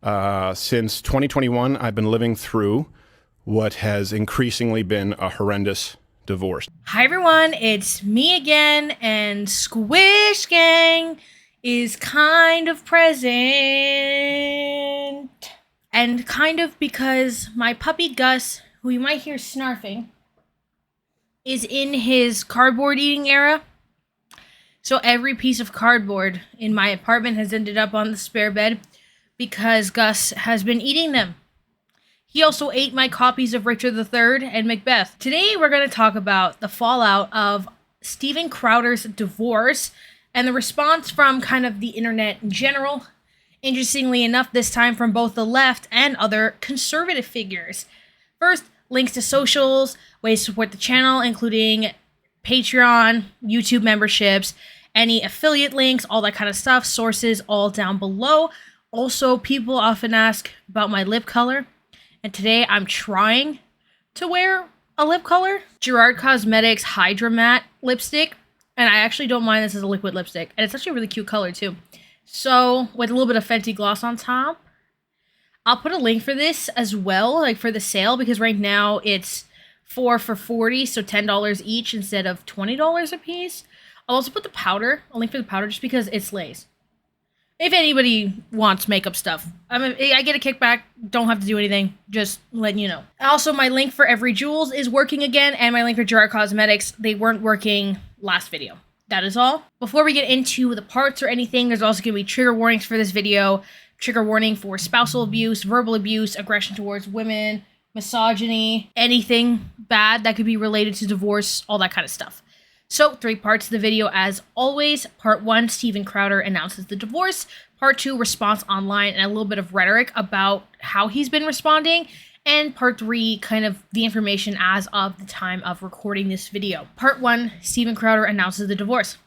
Since 2021, I've been living through what has increasingly been a horrendous divorce. Hi everyone, it's me again, and Squish Gang is kind of present. And kind of because my puppy Gus, who you might hear snarfing, is in his cardboard eating era. So every piece of cardboard in my apartment has ended up on the spare bed because Gus has been eating them. He also ate my copies of Richard III and Macbeth. Today we're going to talk about the fallout of Steven Crowder's divorce and the response from kind of the internet in general. Interestingly enough, this time from both the left and other conservative figures. First, links to socials, ways to support the channel, including Patreon, YouTube memberships, any affiliate links, all that kind of stuff, sources all down below. Also, people often ask about my lip color. And today I'm trying to wear a lip color. Gerard Cosmetics Hydramatte lipstick. And I actually don't mind this as a liquid lipstick. And it's actually a really cute color too. So with a little bit of Fenty gloss on top. I'll put a link for this as well, like for the sale, because right now it's 4 for $40, so $10 each instead of $20 a piece. I'll also put the powder, a link for the powder, just because it slays. If anybody wants makeup stuff, I get a kickback, don't have to do anything, just letting you know. Also, my link for Every Jewels is working again, and my link for Gerard Cosmetics, they weren't working last video. That is all. Before we get into the parts or anything, there's also going to be trigger warnings for this video. Trigger warning for spousal abuse, verbal abuse, aggression towards women, misogyny, anything bad that could be related to divorce, all that kind of stuff. So, 3 parts of the video as always. Part 1, Steven Crowder announces the divorce. Part 2, response online and a little bit of rhetoric about how he's been responding. And part 3, kind of the information as of the time of recording this video. Part 1, Steven Crowder announces the divorce.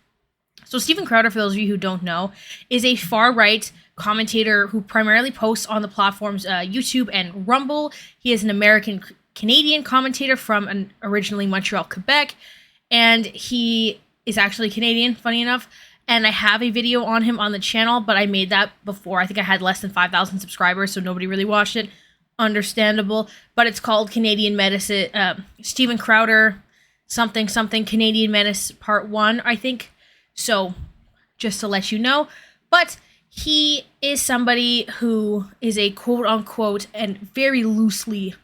So Steven Crowder, for those of you who don't know, is a far-right commentator who primarily posts on the platforms YouTube and Rumble. He is an American-Canadian commentator from originally Montreal, Quebec. And he is actually Canadian, funny enough. And I have a video on him on the channel, but I made that before. I think I had less than 5,000 subscribers, so nobody really watched it. Understandable. But it's called Canadian Medicine, Steven Crowder, something, Canadian Menace Part 1, I think. So, just to let you know. But he is somebody who is a quote-unquote, and very loosely,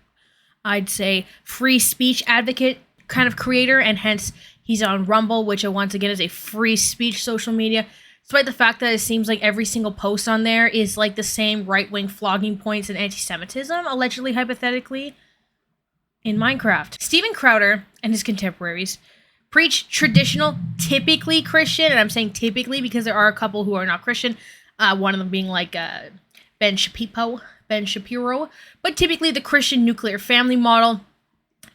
I'd say, free speech advocate kind of creator, and hence he's on Rumble, which once again is a free speech social media, despite the fact that it seems like every single post on there is like the same right-wing flogging points and anti-Semitism, allegedly, hypothetically, in Minecraft. Steven Crowder and his contemporaries preach traditional, typically Christian, and I'm saying typically because there are a couple who are not Christian, one of them being like Ben Shapiro, but typically the Christian nuclear family model.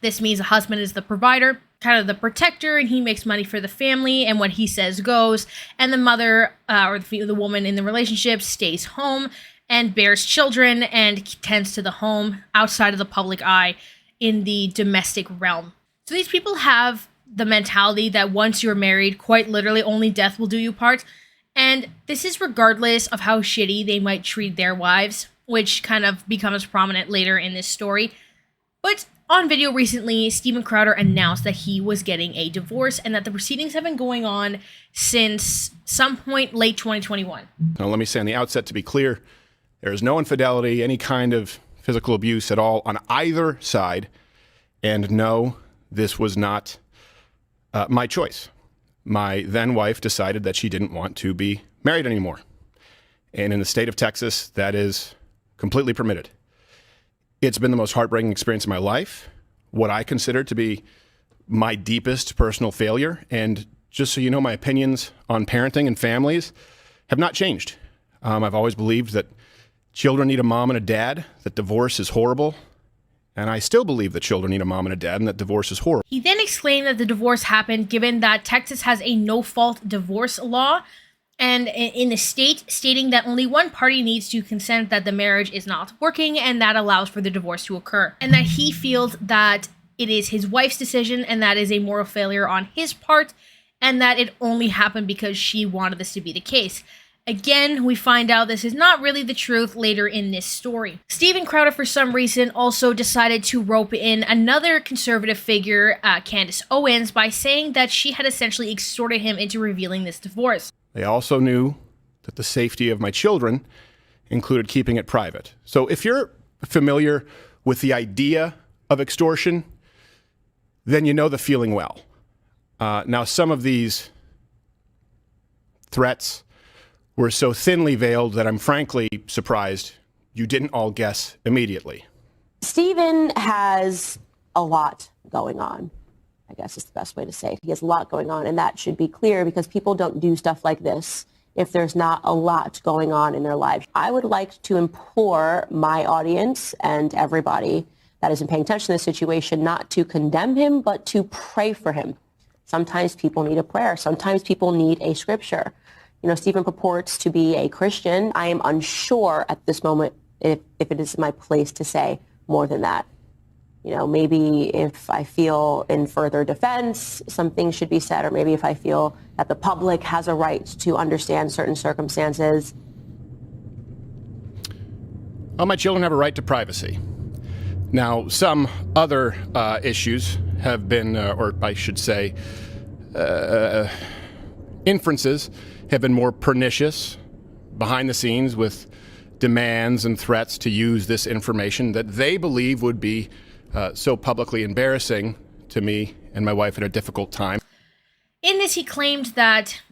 This means the husband is the provider, kind of the protector, and he makes money for the family, and what he says goes, and the mother, or the woman in the relationship, stays home and bears children and tends to the home outside of the public eye in the domestic realm. So these people have the mentality that once you're married, quite literally only death will do you part, and this is regardless of how shitty they might treat their wives, which kind of becomes prominent later in this story. But on video recently, Steven Crowder announced that he was getting a divorce and that the proceedings have been going on since some point late 2021. Now, let me say on the outset, to be clear, there is no infidelity, any kind of physical abuse at all on either side. And no, this was not my choice. My then wife decided that she didn't want to be married anymore. And in the state of Texas, that is completely permitted. It's been the most heartbreaking experience of my life, what I consider to be my deepest personal failure. And just so you know, my opinions on parenting and families have not changed. I've always believed that children need a mom and a dad, that divorce is horrible. And I still believe that children need a mom and a dad and that divorce is horrible. He then exclaimed that the divorce happened given that Texas has a no-fault divorce law, and in the state stating that only one party needs to consent that the marriage is not working, and that allows for the divorce to occur. And that he feels that it is his wife's decision and that is a moral failure on his part, and that it only happened because she wanted this to be the case. Again, we find out this is not really the truth later in this story. Steven Crowder, for some reason, also decided to rope in another conservative figure, Candace Owens, by saying that she had essentially extorted him into revealing this divorce. They also knew that the safety of my children included keeping it private. So if you're familiar with the idea of extortion, then you know the feeling well. Now, some of these threats were so thinly veiled that I'm frankly surprised you didn't all guess immediately. Steven has a lot going on, I guess is the best way to say it. He has a lot going on, and that should be clear because people don't do stuff like this if there's not a lot going on in their lives. I would like to implore my audience and everybody that isn't paying attention to this situation not to condemn him, but to pray for him. Sometimes people need a prayer. Sometimes people need a scripture. You know, Steven purports to be a Christian. I am unsure at this moment if it is my place to say more than that. You know, maybe if I feel in further defense, some things should be said, or maybe if I feel that the public has a right to understand certain circumstances. Well, my children have a right to privacy. Now, some other issues have been, or I should say, inferences have been more pernicious behind the scenes with demands and threats to use this information that they believe would be so publicly embarrassing to me and my wife at a difficult time. In this, he claimed that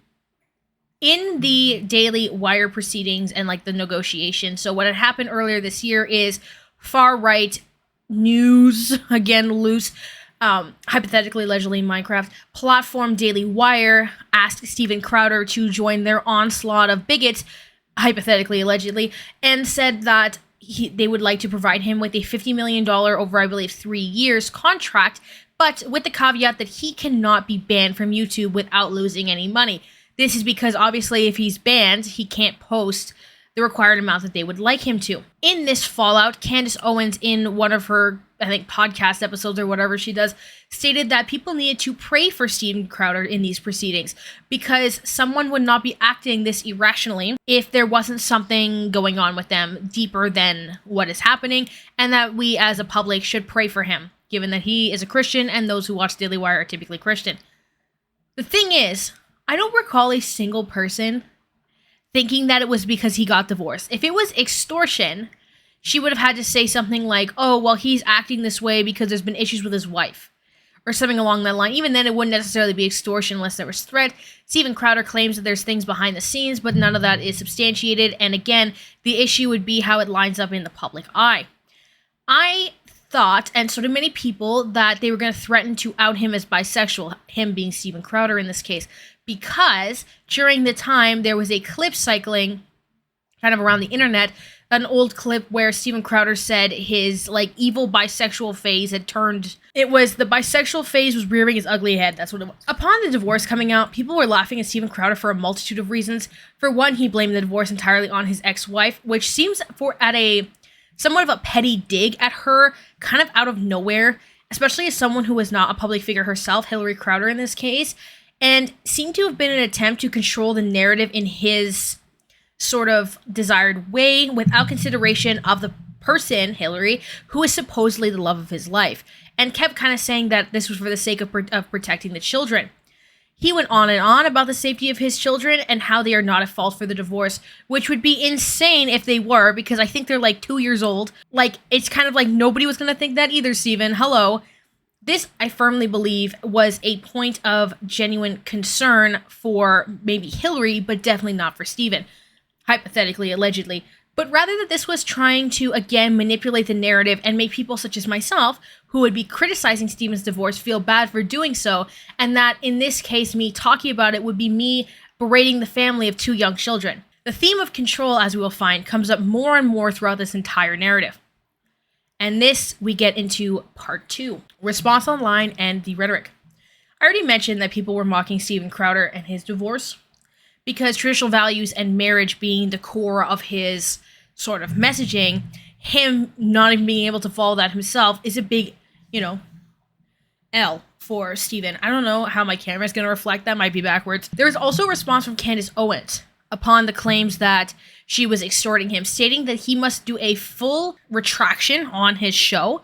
in the Daily Wire proceedings and like the negotiation, so what had happened earlier this year is far-right news, again loose, hypothetically, allegedly Minecraft, platform Daily Wire asked Steven Crowder to join their onslaught of bigots, hypothetically, allegedly, and said that they would like to provide him with a $50 million over, I believe, 3 years contract, but with the caveat that he cannot be banned from YouTube without losing any money. This is because, obviously, if he's banned, he can't post the required amount that they would like him to. In this fallout, Candace Owens, in one of her, I think, podcast episodes or whatever she does, stated that people needed to pray for Steven Crowder in these proceedings because someone would not be acting this irrationally if there wasn't something going on with them deeper than what is happening, and that we as a public should pray for him, given that he is a Christian and those who watch Daily Wire are typically Christian. The thing is, I don't recall a single person thinking that it was because he got divorced. If it was extortion, she would have had to say something like, oh, well, he's acting this way because there's been issues with his wife, or something along that line. Even then, it wouldn't necessarily be extortion unless there was threat. Steven Crowder claims that there's things behind the scenes, but none of that is substantiated. And again, the issue would be how it lines up in the public eye. I thought, and so did many people, that they were going to threaten to out him as bisexual, him being Steven Crowder in this case, because during the time there was a clip cycling kind of around the internet, an old clip where Steven Crowder said his like evil bisexual phase had turned. It was the bisexual phase was rearing his ugly head. That's what it was. Upon the divorce coming out, people were laughing at Steven Crowder for a multitude of reasons. For one, he blamed the divorce entirely on his ex-wife, which seems at a somewhat of a petty dig at her, kind of out of nowhere, especially as someone who was not a public figure herself, Hillary Crowder in this case, and seemed to have been an attempt to control the narrative in his sort of desired way without consideration of the person, Hillary, who is supposedly the love of his life, and kept kind of saying that this was for the sake of protecting the children. He went on and on about the safety of his children and how they are not at fault for the divorce, which would be insane if they were, because I think they're like 2 years old. Like, it's kind of like nobody was going to think that either, Steven. Hello. This, I firmly believe, was a point of genuine concern for maybe Hillary, but definitely not for Steven. Hypothetically, allegedly. But rather that this was trying to, again, manipulate the narrative and make people such as myself, who would be criticizing Steven's divorce, feel bad for doing so, and that, in this case, me talking about it would be me berating the family of 2 young children. The theme of control, as we will find, comes up more and more throughout this entire narrative. And this, we get into part 2, response online and the rhetoric. I already mentioned that people were mocking Steven Crowder and his divorce, because traditional values and marriage being the core of his sort of messaging, him not even being able to follow that himself is a big, L for Steven. I don't know how my camera is going to reflect that. Might be backwards. There was also a response from Candace Owens, upon the claims that she was extorting him, stating that he must do a full retraction on his show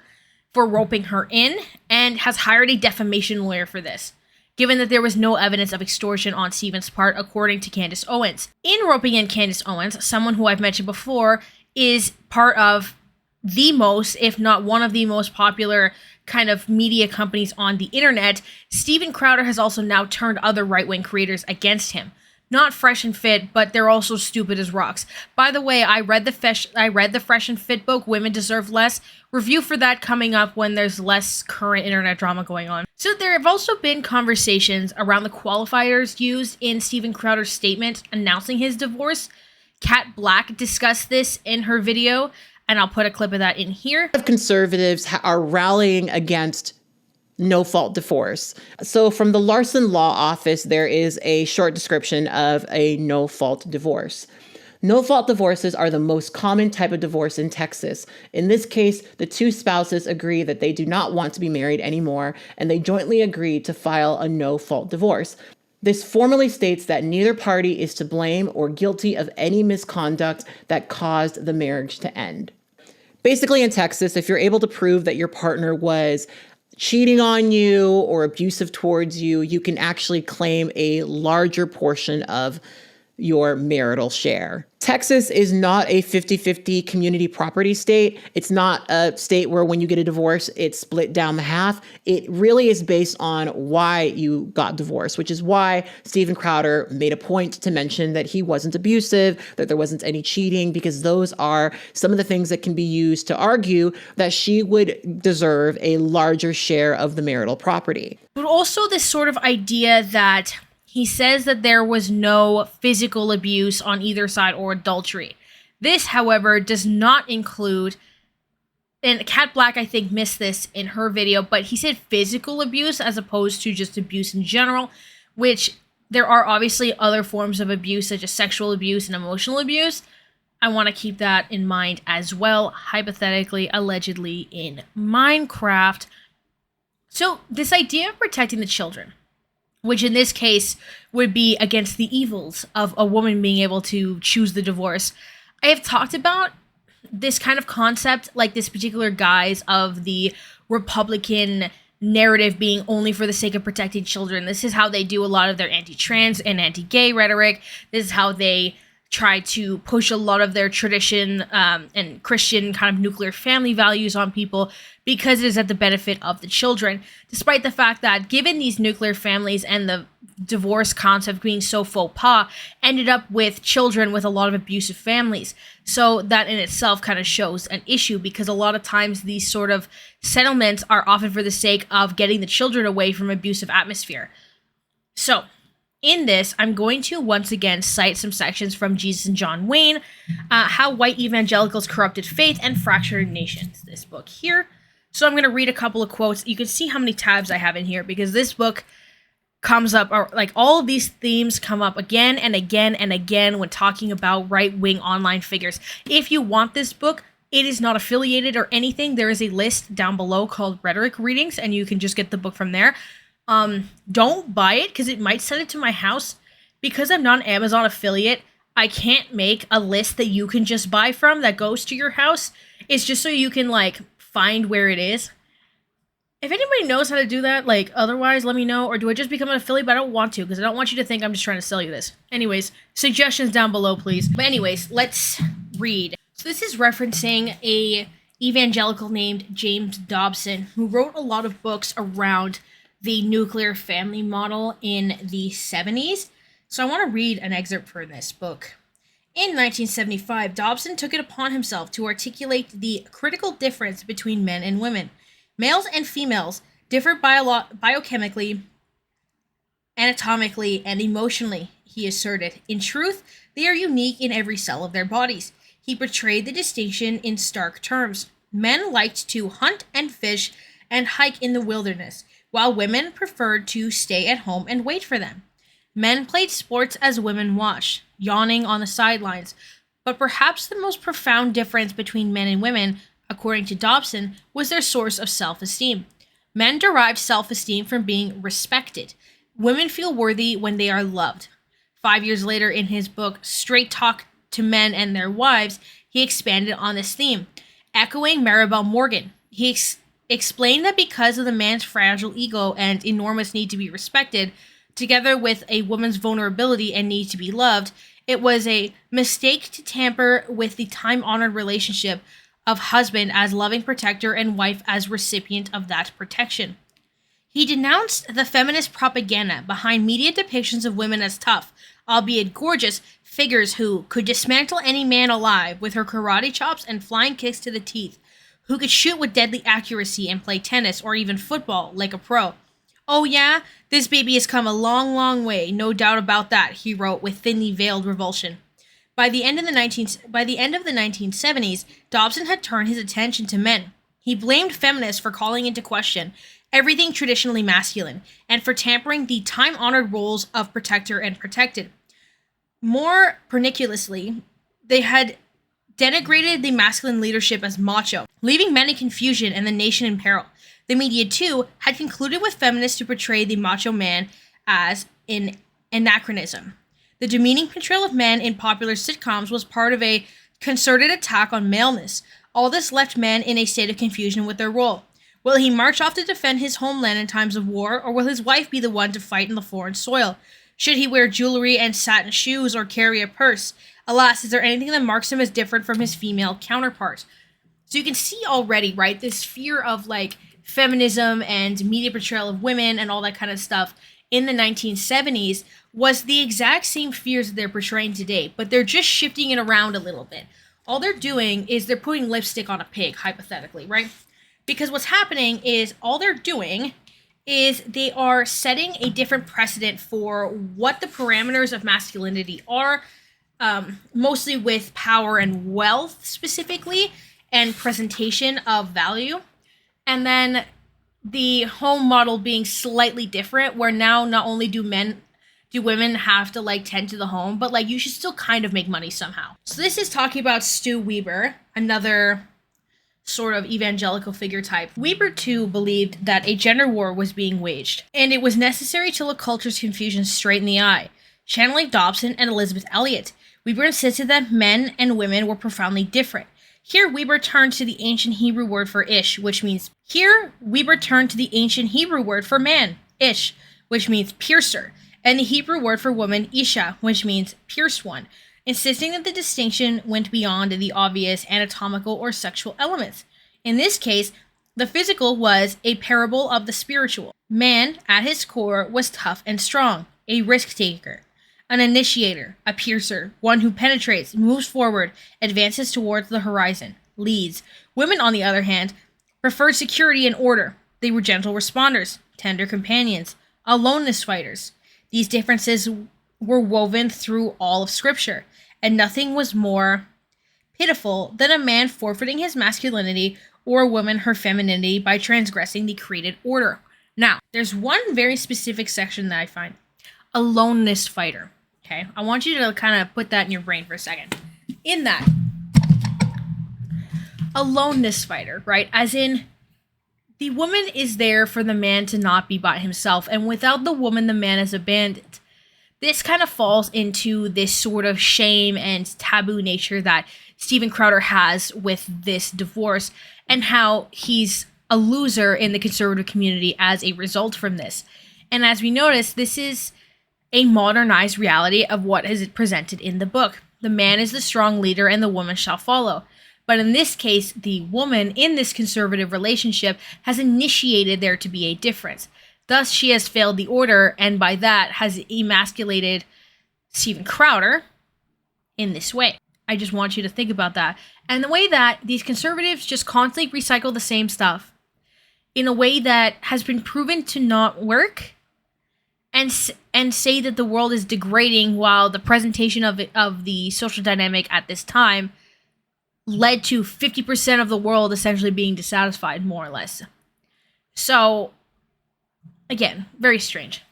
for roping her in, and has hired a defamation lawyer for this, given that there was no evidence of extortion on Steven's part, according to Candace Owens. In roping in Candace Owens, someone who I've mentioned before is part of the most, if not one of the most popular kind of media companies on the internet, Steven Crowder has also now turned other right-wing creators against him. Not Fresh and Fit, but they're also stupid as rocks. By the way, I read the Fresh and Fit book, Women Deserve Less. Review for that coming up when there's less current internet drama going on. So there have also been conversations around the qualifiers used in Steven Crowder's statement announcing his divorce. Kat Black discussed this in her video, and I'll put a clip of that in here. Conservatives are rallying against no-fault divorce. So from the Larson Law Office, there is a short description of a no-fault divorce. No-fault divorces are the most common type of divorce in Texas. In this case, the two spouses agree that they do not want to be married anymore, and they jointly agree to file a no-fault divorce. This formally states that neither party is to blame or guilty of any misconduct that caused the marriage to end. Basically, in Texas, if you're able to prove that your partner was cheating on you or abusive towards you, you can actually claim a larger portion of your marital share. Texas is not a 50-50 community property state. It's not a state where when you get a divorce, it's split down the half. It really is based on why you got divorced, which is why Steven Crowder made a point to mention that he wasn't abusive, that there wasn't any cheating, because those are some of the things that can be used to argue that she would deserve a larger share of the marital property. But also this sort of idea that he says that there was no physical abuse on either side or adultery. This, however, does not include, and Kat Black, I think, missed this in her video, but he said physical abuse as opposed to just abuse in general, which there are obviously other forms of abuse, such as sexual abuse and emotional abuse. I want to keep that in mind as well, hypothetically, allegedly, in Minecraft. So this idea of protecting the children, which in this case would be against the evils of a woman being able to choose the divorce. I have talked about this kind of concept, like this particular guise of the Republican narrative being only for the sake of protecting children. This is how they do a lot of their anti-trans and anti-gay rhetoric. This is how they try to push a lot of their tradition and Christian kind of nuclear family values on people, because it is at the benefit of the children, despite the fact that given these nuclear families and the divorce concept being so faux pas, ended up with children with a lot of abusive families. So that in itself kind of shows an issue, because a lot of times these sort of settlements are often for the sake of getting the children away from abusive atmosphere. So in this, I'm going to once again cite some sections from Jesus and John Wayne, How White Evangelicals Corrupted Faith and Fractured Nations, this book here. So I'm going to read a couple of quotes. You can see how many tabs I have in here, because this book comes up, or like all of these themes come up again and again and again when talking about right-wing online figures. If you want this book, it is not affiliated or anything. There is a list down below called Rhetoric Readings, and you can just get the book from there. Don't buy it, because it might send it to my house. Because I'm not an Amazon affiliate, I can't make a list that you can just buy from that goes to your house. It's just so you can like find where it is. If anybody knows how to do that, like otherwise let me know, or do I just become an affiliate? But I don't want to, because I don't want you to think I'm just trying to sell you this. Anyways, suggestions down below, please. But anyways, let's read. So this is referencing a evangelical named James Dobson, who wrote a lot of books around the nuclear family model in the 70s. So I want to read an excerpt from this book. In 1975, Dobson took it upon himself to articulate the critical difference between men and women. Males and females differ biochemically, anatomically, and emotionally, he asserted. In truth, they are unique in every cell of their bodies. He portrayed the distinction in stark terms. Men liked to hunt and fish and hike in the wilderness, while women preferred to stay at home and wait for them. Men played sports as women watched, yawning on the sidelines. But perhaps the most profound difference between men and women, according to Dobson, was their source of self-esteem. Men derive self-esteem from being respected. Women feel worthy when they are loved. 5 years later, in his book Straight Talk to Men and Their Wives, he expanded on this theme. Echoing Maribel Morgan, he explained that because of the man's fragile ego and enormous need to be respected, together with a woman's vulnerability and need to be loved, it was a mistake to tamper with the time-honored relationship of husband as loving protector and wife as recipient of that protection. He denounced the feminist propaganda behind media depictions of women as tough, albeit gorgeous, figures who could dismantle any man alive with her karate chops and flying kicks to the teeth, who could shoot with deadly accuracy and play tennis or even football like a pro. "Oh yeah, this baby has come a long, long way, no doubt about that," he wrote with thinly veiled revulsion. By the end of the 1970s, Dobson had turned his attention to men. He blamed feminists for calling into question everything traditionally masculine and for tampering the time-honored roles of protector and protected. More perniciously, they had denigrated the masculine leadership as macho, leaving men in confusion and the nation in peril. The media, too, had concluded with feminists to portray the macho man as an anachronism. The demeaning portrayal of men in popular sitcoms was part of a concerted attack on maleness. All this left men in a state of confusion with their role. Will he march off to defend his homeland in times of war, or will his wife be the one to fight in the foreign soil? Should he wear jewelry and satin shoes or carry a purse? Alas, is there anything that marks him as different from his female counterpart? So you can see already, right, this fear of like feminism and media portrayal of women and all that kind of stuff in the 1970s was the exact same fears that they're portraying today, but they're just shifting it around a little bit. All they're doing is they're putting lipstick on a pig, hypothetically, right? Because what's happening is all they're doing is they are setting a different precedent for what the parameters of masculinity are, mostly with power and wealth specifically, and presentation of value. And then the home model being slightly different, where now not only do women have to like tend to the home, but like you should still kind of make money somehow. So this is talking about Stu Weber, another sort of evangelical figure type. Weber too believed that a gender war was being waged, and it was necessary to look culture's confusion straight in the eye. Channeling Dobson and Elizabeth Elliot, Weber insisted that men and women were profoundly different. Here, Weber turned to the ancient Hebrew word for ish, which means man, ish, which means piercer, and the Hebrew word for woman, isha, which means pierced one, insisting that the distinction went beyond the obvious anatomical or sexual elements. In this case, the physical was a parable of the spiritual. Man, at his core, was tough and strong, a risk-taker, an initiator, a piercer, one who penetrates, moves forward, advances towards the horizon, leads. Women, on the other hand, preferred security and order. They were gentle responders, tender companions, aloneness fighters. These differences were woven through all of Scripture, and nothing was more pitiful than a man forfeiting his masculinity or a woman her femininity by transgressing the created order. Now, there's one very specific section that I find. Aloneness fighter. Okay, I want you to kind of put that in your brain for a second. In that, aloneness fighter, right? As in, the woman is there for the man to not be by himself, and without the woman, the man is abandoned. This kind of falls into this sort of shame and taboo nature that Steven Crowder has with this divorce, and how he's a loser in the conservative community as a result from this. And as we notice, this is a modernized reality of what is presented in the book. The man is the strong leader and the woman shall follow. But in this case, the woman in this conservative relationship has initiated there to be a difference. Thus, she has failed the order, and by that has emasculated Steven Crowder in this way. I just want you to think about that. And the way that these conservatives just constantly recycle the same stuff in a way that has been proven to not work, and say that the world is degrading, while the presentation of the social dynamic at this time led to 50% of the world essentially being dissatisfied, more or less. So, again, very strange.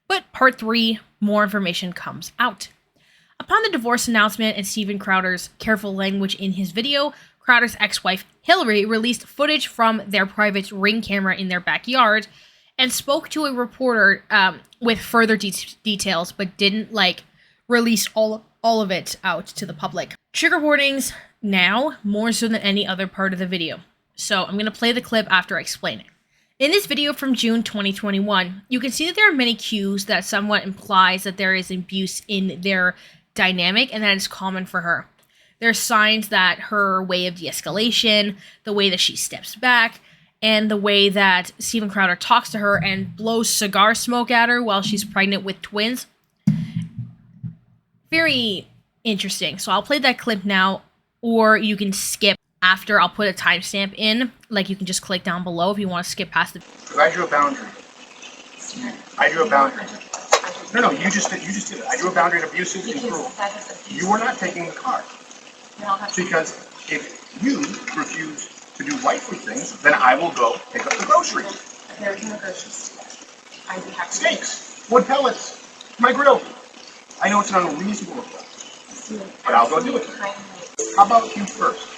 But part 3, more information comes out. Upon the divorce announcement and Steven Crowder's careful language in his video, Crowder's ex-wife Hillary released footage from their private Ring camera in their backyard and spoke to a reporter with further details, but didn't release all of it out to the public. Trigger warnings now, more so than any other part of the video. So I'm going to play the clip after I explain it. In this video from June 2021, you can see that there are many cues that somewhat implies that there is abuse in their dynamic and that is common for her. There are signs that her way of de-escalation, the way that she steps back, and the way that Steven Crowder talks to her and blows cigar smoke at her while she's pregnant with twins. Very interesting. So I'll play that clip now, or you can skip after. I'll put a timestamp in. Like, you can just click down below if you want to skip past the... I drew a boundary. I drew a boundary. No, you just did it. I drew a boundary of abusive and cruel. You are not taking the car. Because if you refuse to do wifely things, then I will go pick up the groceries. There's no groceries. I'd be happy. Steaks, wood pellets, my grill. I know it's an unreasonable request, but I'll go do it. How about you first?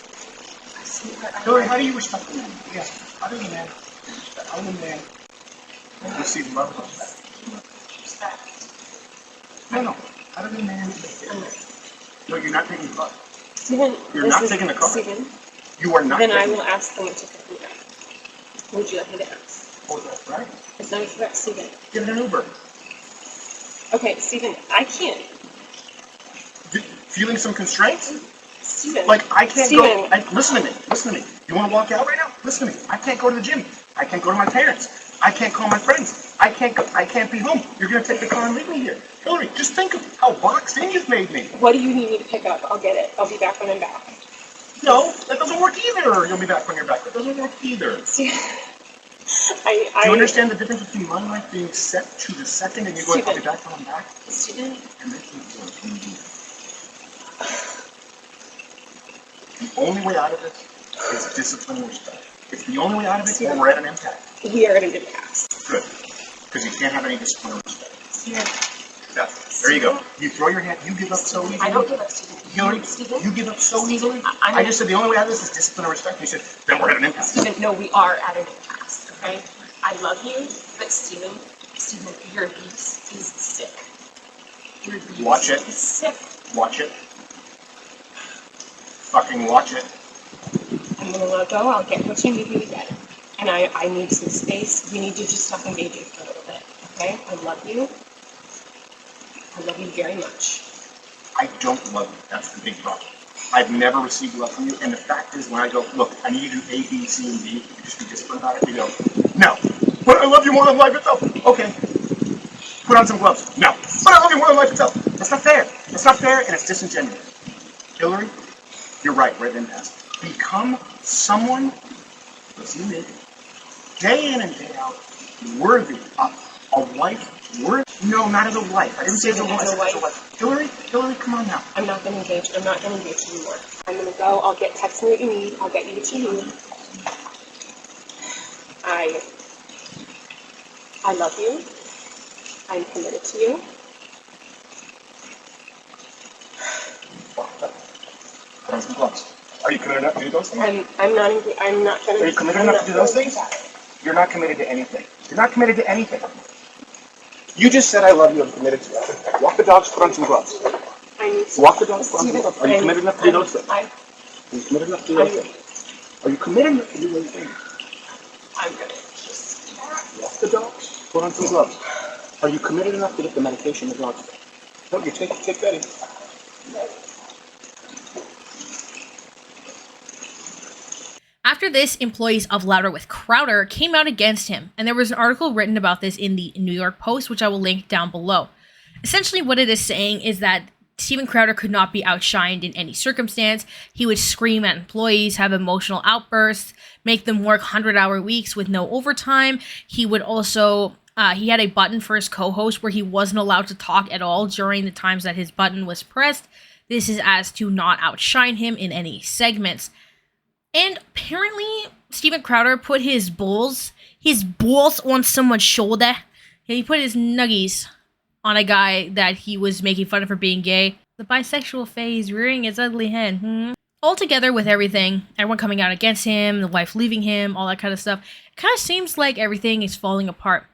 Hillary, how do you respect the man? Yes. How do you man? How do you man receive love like that? Respect. No. How do you man? No, you're not taking the car. Steven, You're not taking the car. Steven, You are not then taking I the will car. ask them to pick me up. Would you like me to ask? Oh, that's right. It's not about Steven. Get an Uber. Okay, Steven, I can't. Feeling some constraints? Steven. Like, I can't Steven. go... listen to me. You want to walk out right now? Listen to me. I can't go to the gym. I can't go to my parents. I can't call my friends. I can't be home. You're going to take the car and leave me here. Hillary, just think of how boxed in you've made me. What do you need me to pick up? I'll get it. I'll be back when I'm back. No, that doesn't work either. You'll be back when you're back. That doesn't work either. Steven, Do you understand the difference between my life being set to the second and you going, I'll be back when I'm back? Steven, And making it work when you do that. The only way out of this is discipline and respect. It's the only way out of it, or we're at an impasse. we are at an impasse. Good. Because you can't have any discipline or respect. Steven, There you go. You throw your hand, you give up so easily. I don't give up, Steven. Hillary, Steven, you give up so Steven, easily. I'm I just said the only way out of this is discipline and respect. You said, then we're at an impasse. Steven, no, we are at an impasse, okay? I love you, but Steven, your abuse is sick. Your abuse Watch it. is sick. Watch it. Fucking watch it. I'm gonna let go. I'll get what you need me to get. And I need some space. We need to just stop engaging for a little bit, okay? I love you. I love you very much. I don't love you. That's the big problem. I've never received love from you. And the fact is, when I go, look, I need you to do A, B, C, and D, you just be disciplined about it. You go, no. But I love you more than life itself. Okay. Put on some gloves. No. But I love you more than life itself. That's not fair. That's not fair, and it's disingenuous. Hillary, you're right. We're at an impasse. Become someone, listen to me, day in and day out, worthy of a wife. No, not as a wife. I didn't say as a wife. As a wife. Hillary, come on now. I'm not gonna engage. I'm not gonna engage anymore. I'm gonna go. I'll text me what you need. I'll get you what you need. I love you. I'm committed to you. Put on some gloves. Are you committed enough to do those things? I'm not trying to. Are you committed enough to do those things? You're not committed to anything. You're not committed to anything. You just said I love you. I'm committed to you. Walk the dogs. Put on some gloves. I need to. Walk the dogs. Put on some gloves. Are you committed enough to do those things? Are you committed enough to do those things? Are you committed enough to do those things? I'm gonna just. Walk the dogs. Put on some gloves. Are you committed enough to get the medication the dogs take? No, you take Betty. After this, employees of Louder with Crowder came out against him, and there was an article written about this in the New York Post, which I will link down below. Essentially, what it is saying is that Steven Crowder could not be outshined in any circumstance. He would scream at employees, have emotional outbursts, make them work 100-hour weeks with no overtime. He would also... he had a button for his co-host where he wasn't allowed to talk at all during the times that his button was pressed. This is as to not outshine him in any segments. And apparently, Steven Crowder put his balls on someone's shoulder. He put his nuggies on a guy that he was making fun of for being gay. The bisexual phase rearing its ugly head. Altogether with everything, everyone coming out against him, the wife leaving him, all that kind of stuff, it kind of seems like everything is falling apart.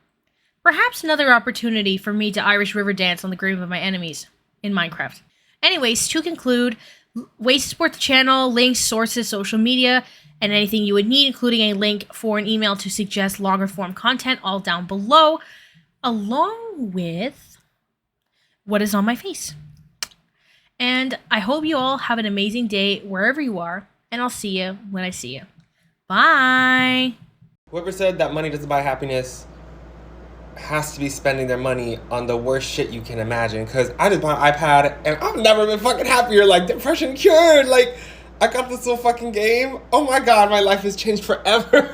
Perhaps another opportunity for me to Irish River dance on the grave of my enemies. in Minecraft. Anyways, to conclude, ways to support the channel, links, sources, social media, and anything you would need, including a link for an email to suggest longer form content, all down below, along with what is on my face. And I hope you all have an amazing day wherever you are, and I'll see you when I see you. Bye! Whoever said that money doesn't buy happiness has to be spending their money on the worst shit you can imagine. Because I just bought an iPad and I've never been fucking happier. Like, depression cured. Like, I got this little fucking game. Oh my god, my life has changed forever.